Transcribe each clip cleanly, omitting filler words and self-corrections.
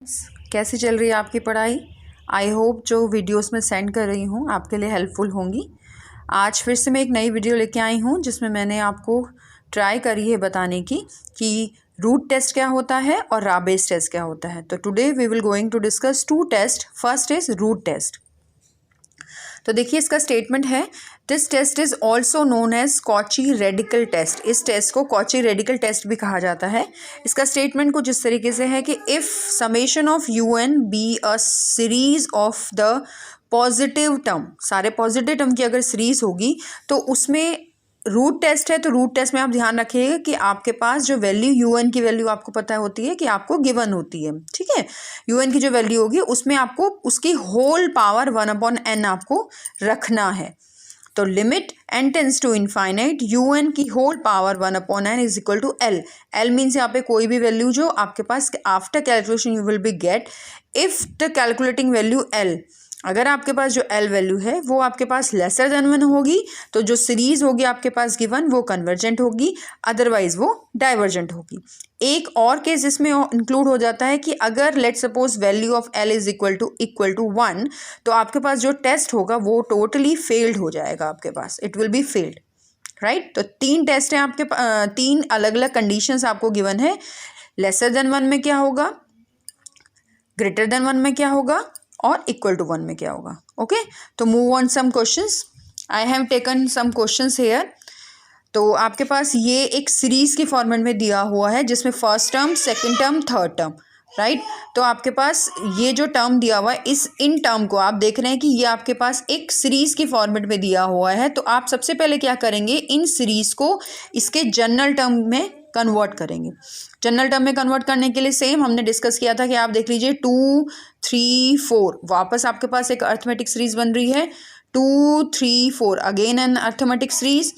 Students, कैसी चल रही है आपकी पढ़ाई। आई होप जो वीडियोस में सेंड कर रही हूँ आपके लिए हेल्पफुल होंगी। आज फिर से मैं एक नई वीडियो लेके आई हूँ जिसमें मैंने आपको ट्राई करी है बताने की कि रूट टेस्ट क्या होता है और रा बेस टेस्ट क्या होता है। तो today we will going to discuss two test. First is root test. तो देखिए इसका स्टेटमेंट है, this test is also known as Cauchy radical test. इस टेस्ट को कॉची रेडिकल टेस्ट भी कहा जाता है। इसका स्टेटमेंट कुछ इस तरीके से है कि if summation of UN be a series of the positive term, सारे पॉजिटिव टर्म की अगर सीरीज होगी तो उसमें रूट टेस्ट है। तो रूट टेस्ट में आप ध्यान रखिएगा कि आपके पास जो वैल्यू UN की वैल्यू आपको पता होती है कि आपको गिवन होती है, ठीक है। UN की जो वैल्यू होगी उसमें आपको उसकी होल पावर 1/n आपको रखना है। तो limit n tends to infinite UN की whole power 1/n is equal to L। L means यहाँ पे कोई भी वैल्यू जो आपके पास after calculation you will be get if the calculating value L, अगर आपके पास जो L वैल्यू है वो आपके पास लेसर देन 1 होगी तो जो सीरीज होगी आपके पास गिवन वो कन्वर्जेंट होगी, अदरवाइज वो डाइवर्जेंट होगी। एक और केस इसमें इंक्लूड हो जाता है कि अगर let suppose value of L is equal to 1 तो आपके पास जो टेस्ट होगा वो टोटली फेल्ड हो जाएगा, आपके पास it will be failed, right. तो 3 टेस्ट हैं आपके, 3 अलग अलग कंडीशंस आपको गिवन है। लेसर देन 1 में क्या होगा, ग्रेटर देन 1 में क्या होगा और इक्वल टू 1 में क्या होगा। ओके, तो move on some questions. I have taken some questions here. तो आपके पास ये एक सीरीज के फॉर्मेट में दिया हुआ है जिसमें first term, second term, third term, right. तो आपके पास ये जो टर्म दिया हुआ है इन टर्म को आप देख रहे हैं कि ये आपके पास एक सीरीज के फॉर्मेट में दिया हुआ है। तो आप सबसे पहले क्या करेंगे, इन सीरीज को इसके जनरल टर्म में कन्वर्ट करेंगे। जनरल टर्म में कन्वर्ट करने के लिए सेम हमने डिस्कस किया था कि आप देख लीजिए 2, 3, 4 वापस आपके पास एक अर्थमेटिक सीरीज बन रही है। 2, 3, 4 again an arithmetic series,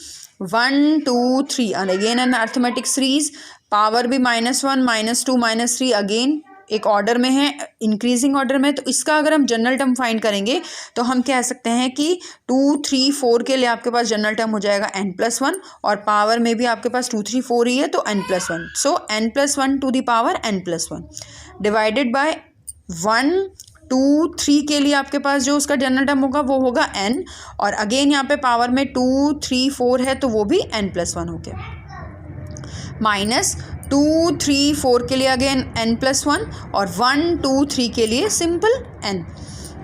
1, 2, 3 and again an arithmetic series, power भी -1, -2, -3 अगेन एक ऑर्डर में है, इंक्रीजिंग ऑर्डर में। तो इसका अगर हम जनरल टर्म फाइंड करेंगे तो हम कह सकते हैं कि 2, 3, 4 के लिए आपके पास जनरल टर्म हो जाएगा n+1 और पावर में भी आपके पास 2, 3, 4 ही है तो n+1। So n+1 to the power n+1 divided by 1, 2, 3 के लिए आपके पास जो उसका जनरल टर्म होगा वो होगा n, और अगेन यहाँ पे पावर में 2, 3, 4 है तो वो भी n+1 हो गया। माइनस 2, 3, 4 के लिए अगेन n+1 और 1, 2, 3 के लिए सिंपल n।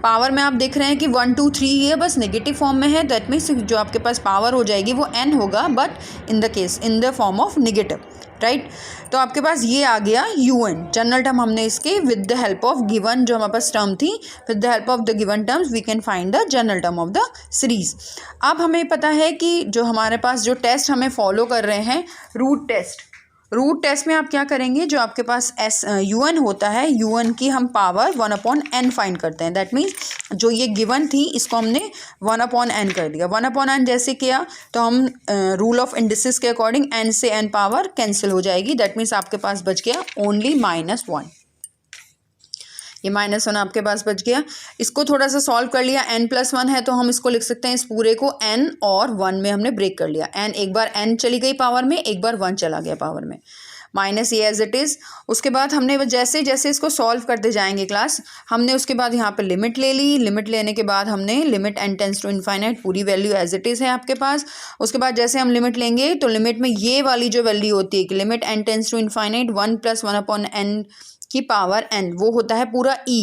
पावर में आप देख रहे हैं कि 1, 2, 3 ये बस नेगेटिव फॉर्म में है, दैट मीन्स जो आपके पास पावर हो जाएगी वो n होगा, but in the form of negative, right. तो आपके पास ये आ गया UN जनरल टर्म। हमने इसके with the help of given जो हमारे पास टर्म थी, with the help of the given terms we can find the general term of the series. अब हमें पता है कि जो हमारे पास जो टेस्ट हमें फॉलो कर रहे हैं रूट टेस्ट। रूट टेस्ट में आप क्या करेंगे, जो आपके पास UN होता है, UN की हम पावर 1/n फाइंड करते हैं। दैट मीन्स जो ये गिवन थी इसको हमने 1/n कर दिया। 1/n जैसे किया तो हम रूल ऑफ इंडिसेस के अकॉर्डिंग n से n पावर कैंसिल हो जाएगी। दैट मीन्स आपके पास बच गया ओनली -1। ये -1 आपके पास बच गया। इसको थोड़ा सा सॉल्व कर लिया, n+1 है तो हम इसको लिख सकते हैं, इस पूरे को n और 1 में हमने ब्रेक कर लिया। n एक बार n चली गई पावर में, एक बार 1 चला गया पावर में, माइनस ये एज इट इज़। उसके बाद हमने जैसे जैसे इसको सॉल्व करते जाएंगे क्लास, हमने उसके बाद यहाँ पे लिमिट ले ली। लिमिट लेने के बाद हमने limit n tends to infinite, पूरी वैल्यू एज इट इज़ है आपके पास। उसके बाद जैसे हम लिमिट लेंगे तो लिमिट में ये वाली जो वैल्यू होती है कि limit n tends to infinite 1 + 1/n की पावर n, वो होता है पूरा e,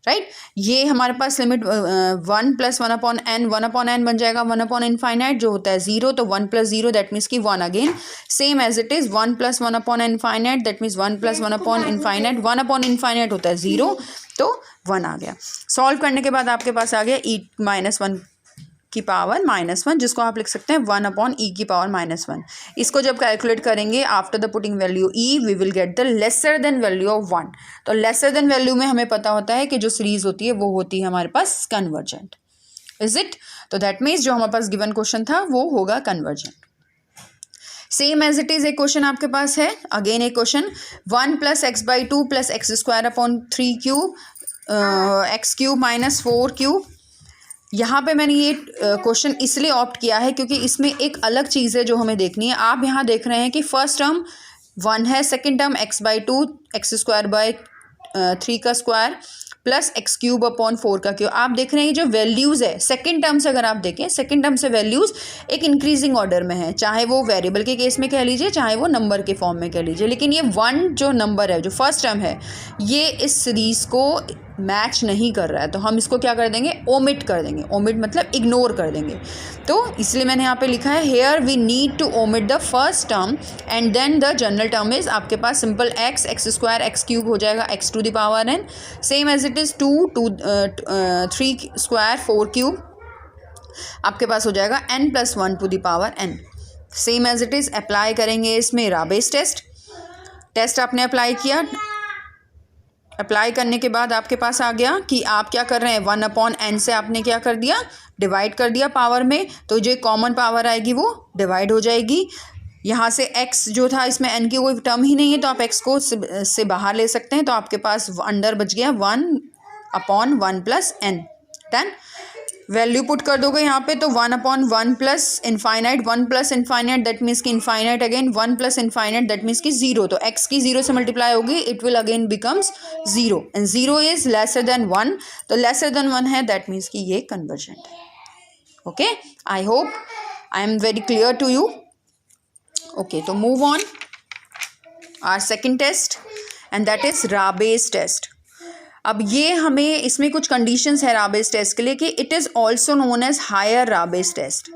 राइट। ये हमारे पास लिमिट 1 + 1/n, 1/n बन जाएगा 1/∞ जो होता है 0, तो 1 + 0 दैट मीन्स कि 1 again, same as it is 1 + 1/∞ that means 1 + 1/∞, 1/∞ होता है 0 तो 1 आ गया। सॉल्व करने के बाद आपके पास आ गया e-1 की पावर -1, जिसको आप लिख सकते हैं 1/e की पावर -1। इसको जब कैलकुलेट करेंगे after the putting value e we will get the lesser than value of 1। तो लेसर देन वैल्यू में हमें पता होता है कि जो सीरीज होती है वो होती है हमारे पास कन्वर्जेंट, इज इट। तो दैट मीन्स जो हमारे पास गिवन क्वेश्चन था वो होगा convergent. Same as it is एक क्वेश्चन आपके पास है, अगेन एक क्वेश्चन 1 + x/2 + x² x³ - 4³ यहाँ पे मैंने ये क्वेश्चन इसलिए ऑप्ट किया है क्योंकि इसमें एक अलग चीज़ है जो हमें देखनी है। आप यहाँ देख रहे हैं कि फर्स्ट टर्म 1 है, सेकंड टर्म x/2 x² 3 का square plus x cube upon 4 का क्यूब। आप देख रहे हैं जो वैल्यूज़ है सेकंड टर्म से, अगर आप देखें सेकंड टर्म से वैल्यूज़ एक इंक्रीजिंग ऑर्डर में है, चाहे वो वेरिएबल के केस में कह लीजिए चाहे वो नंबर के फॉर्म में कह लीजिए। लेकिन ये 1 जो नंबर है, जो फर्स्ट टर्म है, ये इस सीरीज़ को मैच नहीं कर रहा है, तो हम इसको क्या कर देंगे, ओमिट कर देंगे। ओमिट मतलब इग्नोर कर देंगे। तो इसलिए मैंने यहाँ पे लिखा है here we need to omit the first term and then the general term is आपके पास simple x square x cube हो जाएगा x to the power n, same as it is 3 square 4 cube आपके पास हो जाएगा n + 1 to the power n। Same as it is apply करेंगे इसमें राबेस टेस्ट आपने अप्लाई किया। अप्लाई करने के बाद आपके पास आ गया कि आप क्या कर रहे हैं, 1/n से आपने क्या कर दिया, डिवाइड कर दिया पावर में, तो जो कॉमन पावर आएगी वो डिवाइड हो जाएगी। यहाँ से x जो था, इसमें n की कोई टर्म ही नहीं है, तो आप x को से बाहर ले सकते हैं, तो आपके पास अंडर बच गया 1/1 + n। डन। वैल्यू पुट कर दोगे यहाँ पे, तो 1/1 + इनफाइनाइट, 1 + इनफाइनाइट दैट मीन्स कि infinite again, 1 + infinite that means कि 0। तो x की 0 से मल्टीप्लाई होगी, it will again becomes 0 and 0 is lesser than 1। तो लेसर देन 1 है, दैट मीन्स कि ये कन्वर्जेंट है। Okay, I hope I am very clear to you. Okay, तो move on our second test and that is Raabe's test. अब ये हमें इसमें कुछ कंडीशंस है राबेस टेस्ट के लिए कि it is also known as higher Raabe's test.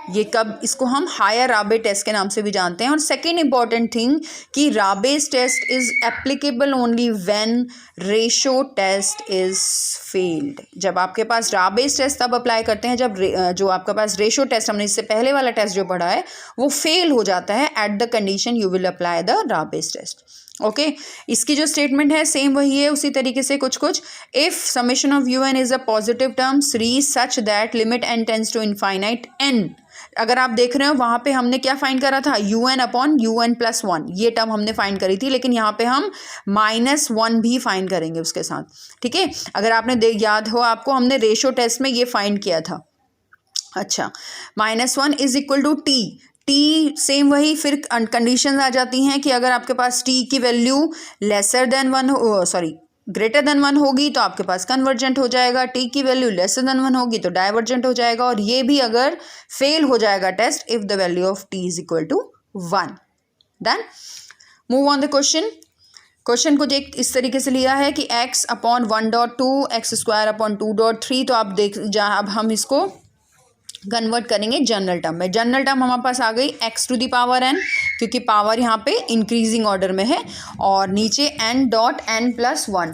ये कब, इसको हम हायर राबे टेस्ट के नाम से भी जानते हैं। और सेकेंड इंपॉर्टेंट थिंग कि Raabe's test is applicable only when ratio test is failed. जब आपके पास राबेस टेस्ट तब अप्लाई करते हैं जब जो आपके पास रेशो टेस्ट, हमने इससे पहले वाला टेस्ट जो पढ़ा है वो फेल हो जाता है। At the condition you will apply the Raabe's test. Okay, इसकी जो स्टेटमेंट है सेम वही है, उसी तरीके से कुछ if summation of u n is a positive term series such that limit n tends to infinite n। अगर आप देख रहे हो वहाँ पे हमने क्या फाइंड करा था, un/un + 1, ये टर्म हमने फाइंड करी थी, लेकिन यहाँ पे हम -1 भी फाइंड करेंगे उसके साथ। ठीक है, अगर आपने याद हो आपको, हमने रेशो टेस्ट में ये फाइंड किया था। अच्छा, -1 = t सेम वही, फिर कंडीशन आ जाती हैं कि अगर आपके पास t की वैल्यू ग्रेटर देन 1 होगी तो आपके पास कन्वर्जेंट हो जाएगा, t की वैल्यू लेसर देन 1 होगी तो डाइवर्जेंट हो जाएगा, और ये भी अगर फेल हो जाएगा test if the value of t = 1। Then move on the question को देख इस तरीके से लिया है कि x/1.2 x² 2.3। तो आप देख अब हम इसको कन्वर्ट करेंगे जनरल टर्म में। जनरल टर्म हमारे पास आ गई x to the power n, क्योंकि पावर यहाँ पे इंक्रीजिंग ऑर्डर में है, और नीचे n.n + 1।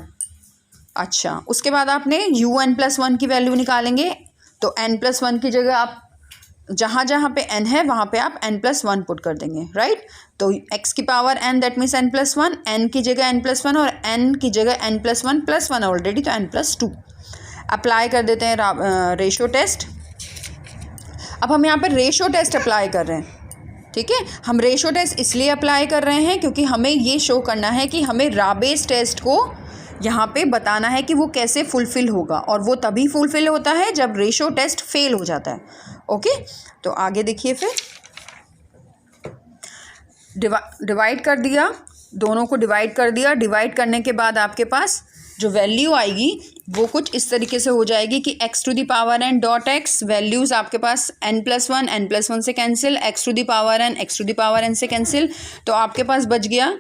अच्छा, उसके बाद आपने un + 1 की वैल्यू निकालेंगे, तो n + 1 की जगह आप जहाँ जहाँ पे n है वहाँ पे आप n + 1 पुट कर देंगे, राइट। तो x की power n that means n + 1, n की जगह n + 1 और n की जगह n + 1 + 1 ऑलरेडी, तो n + 2। अप्लाई कर देते हैं रेशो टेस्ट। अब हम यहाँ पर रेशो टेस्ट अप्लाई कर रहे हैं। ठीक है, हम रेशो टेस्ट इसलिए अप्लाई कर रहे हैं क्योंकि हमें ये शो करना है कि हमें राबेस टेस्ट को यहाँ पे बताना है कि वो कैसे फुलफ़िल होगा, और वो तभी फुलफ़िल होता है जब रेशो टेस्ट फेल हो जाता है। ओके, तो आगे देखिए, फिर डिवाइड कर दिया, दोनों को डिवाइड कर दिया। डिवाइड करने के बाद आपके पास जो वैल्यू आएगी वो कुछ इस तरीके से हो जाएगी कि x to the power n dot x, values आपके पास n + 1 से cancel, x to the power n से कैंसिल, तो आपके पास बच गया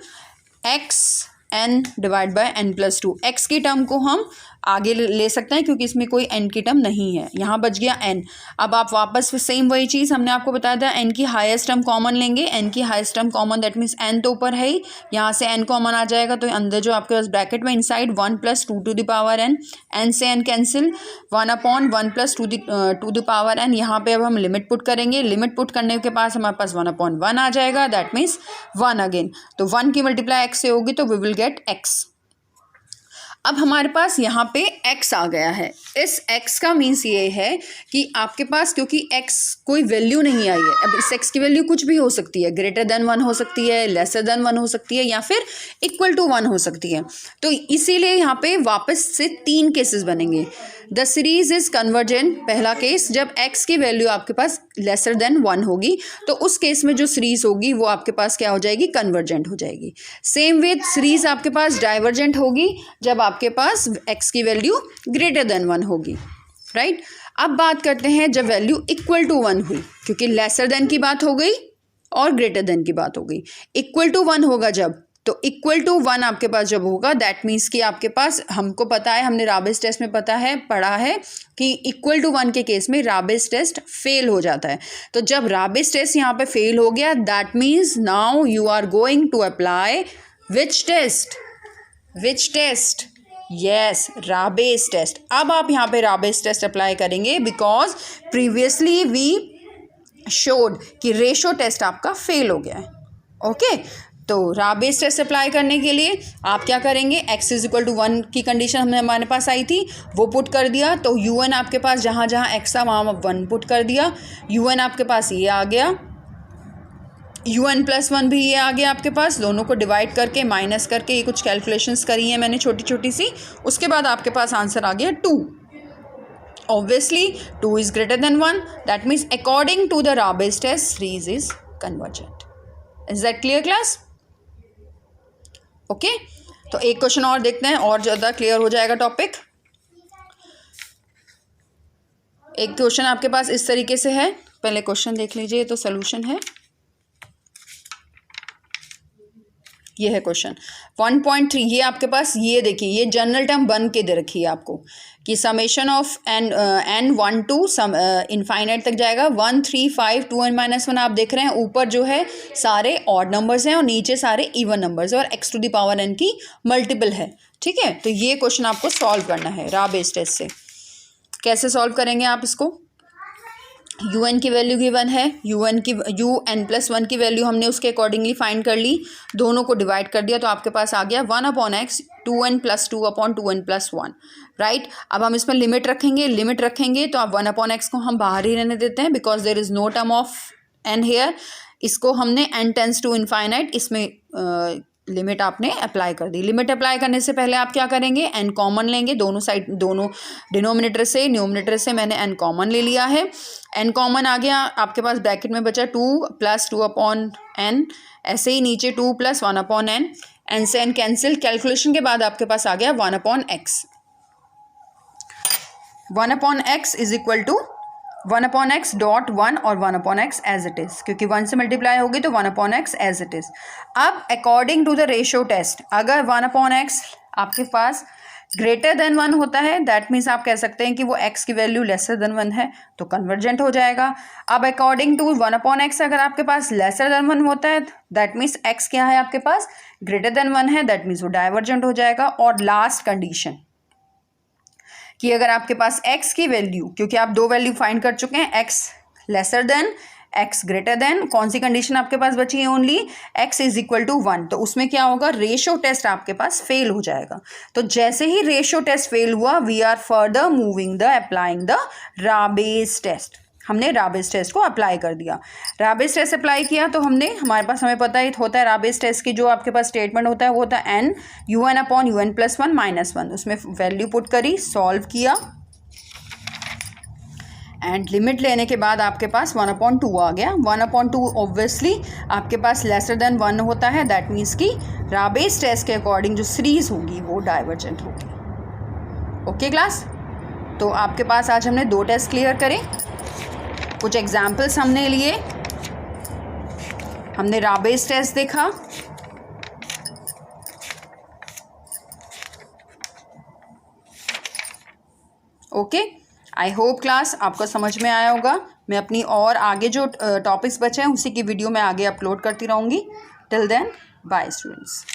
xn / n + 2। x की टर्म को हम आगे ले सकते हैं क्योंकि इसमें कोई n की टर्म नहीं है, यहाँ बच गया n। अब आप वापस सेम वही चीज़ हमने आपको बताया था, n की हाईएस्ट टर्म कॉमन लेंगे, n की highest term common that means n तो ऊपर है ही, यहाँ से n कॉमन आ जाएगा, तो अंदर जो आपके पास ब्रैकेट में inside 1 + 2 to the power n, n से n cancel, 1/1 + 2 to the power n। यहाँ पे अब हम लिमिट पुट करेंगे, लिमिट पुट करने के पास हमारे पास 1/1 आ जाएगा, दैट मीन्स 1 अगेन, तो 1 की मल्टीप्लाई x से होगी तो वी विल गेट x। अब हमारे पास यहाँ पे x आ गया है। इस x का मीन्स ये है कि आपके पास, क्योंकि x कोई वैल्यू नहीं आई है, अब इस x की वैल्यू कुछ भी हो सकती है, ग्रेटर देन 1 हो सकती है, लेसर देन 1 हो सकती है, या फिर इक्वल टू 1 हो सकती है। तो इसीलिए यहाँ पे वापस से 3 केसेस बनेंगे। द सीरीज इज कन्वर्जेंट, पहला केस जब x की वैल्यू आपके पास लेसर देन 1 होगी, तो उस केस में जो सीरीज होगी वो आपके पास क्या हो जाएगी, कन्वर्जेंट हो जाएगी। सेम विथ सीरीज आपके पास डाइवर्जेंट होगी जब आपके पास x की वैल्यू ग्रेटर देन 1 होगी, राइट। अब बात करते हैं जब वैल्यू इक्वल टू 1 हुई, क्योंकि लेसर देन की बात हो गई और ग्रेटर देन की बात हो गई। इक्वल टू 1 होगा जब, तो इक्वल टू 1 आपके पास जब होगा, दैट मीन्स कि आपके पास, हमको पता है, हमने राबिस टेस्ट में पढ़ा है कि इक्वल टू 1 के केस में राबिस टेस्ट फेल हो जाता है। तो जब राबिस टेस्ट यहाँ पे फेल हो गया, that means now you are going to apply which test, yes, Raabe's test. अब आप यहाँ पे राबिस टेस्ट अप्लाई करेंगे बिकॉज प्रीवियसली वी शोड कि रेशो टेस्ट आपका फेल हो गया है, ओके। तो राबिस टेस्ट अप्लाई करने के लिए आप क्या करेंगे, x इज इक्वल टू 1 की कंडीशन हमारे पास आई थी, वो पुट कर दिया, तो un आपके पास जहाँ जहाँ x था वहाँ 1 पुट कर दिया, un आपके पास ये आ गया, un+1 भी ये आ गया आपके पास, दोनों को डिवाइड करके माइनस करके ये कुछ कैलकुलेशंस करी हैं मैंने छोटी छोटी सी, उसके बाद आपके पास आंसर आ गया 2। Obviously 2 is greater than 1, that means according to the Rabi's test series is convergent. Is that clear class? Okay तो एक क्वेश्चन और देखते हैं और ज़्यादा क्लियर हो जाएगा टॉपिक। एक क्वेश्चन आपके पास इस तरीके से है, पहले क्वेश्चन देख लीजिए, तो सोल्यूशन है, ये है क्वेश्चन 1.3। ये आपके पास, ये देखिए, ये जनरल टर्म बन के दे रखी है आपको कि summation of n 1 to infinite तक जाएगा, 1 3 5 2n-1। आप देख रहे हैं ऊपर जो है सारे ऑड नंबर्स हैं और नीचे सारे इवन नंबर्स हैं और x to the power n की मल्टीपल है, ठीक है। तो ये क्वेश्चन आपको सॉल्व करना है राबिस टेस्ट से। कैसे सॉल्व करेंगे आप इसको, un की वैल्यू गिवन है, un+1 की वैल्यू हमने उसके अकॉर्डिंगली फाइंड कर ली, दोनों को डिवाइड कर दिया, तो आपके पास आ गया 1/x 2n+2/2n+1, राइट। अब हम इसमें लिमिट रखेंगे तो आप 1/x को हम बाहर ही रहने देते हैं because there is no term of n here. इसको हमने n टेंड्स टू इनफाइनाइट, इसमें लिमिट आपने अप्लाई कर दी। लिमिट अप्लाई करने से पहले आप क्या करेंगे, n कॉमन लेंगे, दोनों डिनोमिनेटर से न्यूमिनेटर से मैंने n कॉमन ले लिया है। n कॉमन आ गया, आपके पास ब्रैकेट में बचा 2+2/n, ऐसे ही नीचे 2+1/n, n से n कैंसिल, कैलकुलेशन के बाद आपके पास आ गया 1/x। 1/x is equal to 1/x dot 1 और 1/x एज इट इज़, क्योंकि 1 से मल्टीप्लाई होगी तो 1/x एज इट इज़। अब according to the ratio test, अगर 1/x आपके पास ग्रेटर देन 1 होता है, दैट मीन्स आप कह सकते हैं कि वो x की वैल्यू लेसर देन 1 है, तो कन्वर्जेंट हो जाएगा। अब अकॉर्डिंग टू 1/x अगर आपके पास लेसर देन 1 होता है, दैट मीन्स x क्या है आपके पास, ग्रेटर देन 1 है, दैट मीन्स वो डाइवर्जेंट हो जाएगा। और लास्ट कंडीशन कि अगर आपके पास x की वैल्यू, क्योंकि आप 2 वैल्यू फाइंड कर चुके हैं, x lesser than, x greater than, कौन सी कंडीशन आपके पास बची है, only x is equal to 1, तो उसमें क्या होगा, रेशो टेस्ट आपके पास फेल हो जाएगा। तो जैसे ही रेशो टेस्ट फेल हुआ, we are further moving the applying the Raabe's test. हमने राबिस टेस्ट को अप्लाई कर दिया। राबिस टेस्ट अप्लाई किया तो हमारे पास, हमें पता ही होता है राबिस टेस्ट की जो आपके पास स्टेटमेंट होता है वो होता है n un/un+1 -1, उसमें वैल्यू पुट करी, सॉल्व किया एंड लिमिट लेने के बाद आपके पास 1/2 आ गया। 1/2 ऑब्वियसली आपके पास लेसर देन 1 होता है, दैट मीन्स कि राबिस टेस्ट के अकॉर्डिंग जो सीरीज होगी वो डाइवर्जेंट होगी। ओके क्लास, तो आपके पास आज हमने 2 टेस्ट क्लियर करे, कुछ एग्जाम्पल्स हमने लिए, हमने राबिस टेस्ट देखा, ओके। आई होप क्लास आपको समझ में आया होगा। मैं अपनी और आगे जो टॉपिक्स बचे हैं उसी की वीडियो मैं आगे अपलोड करती रहूँगी। Till then bye students.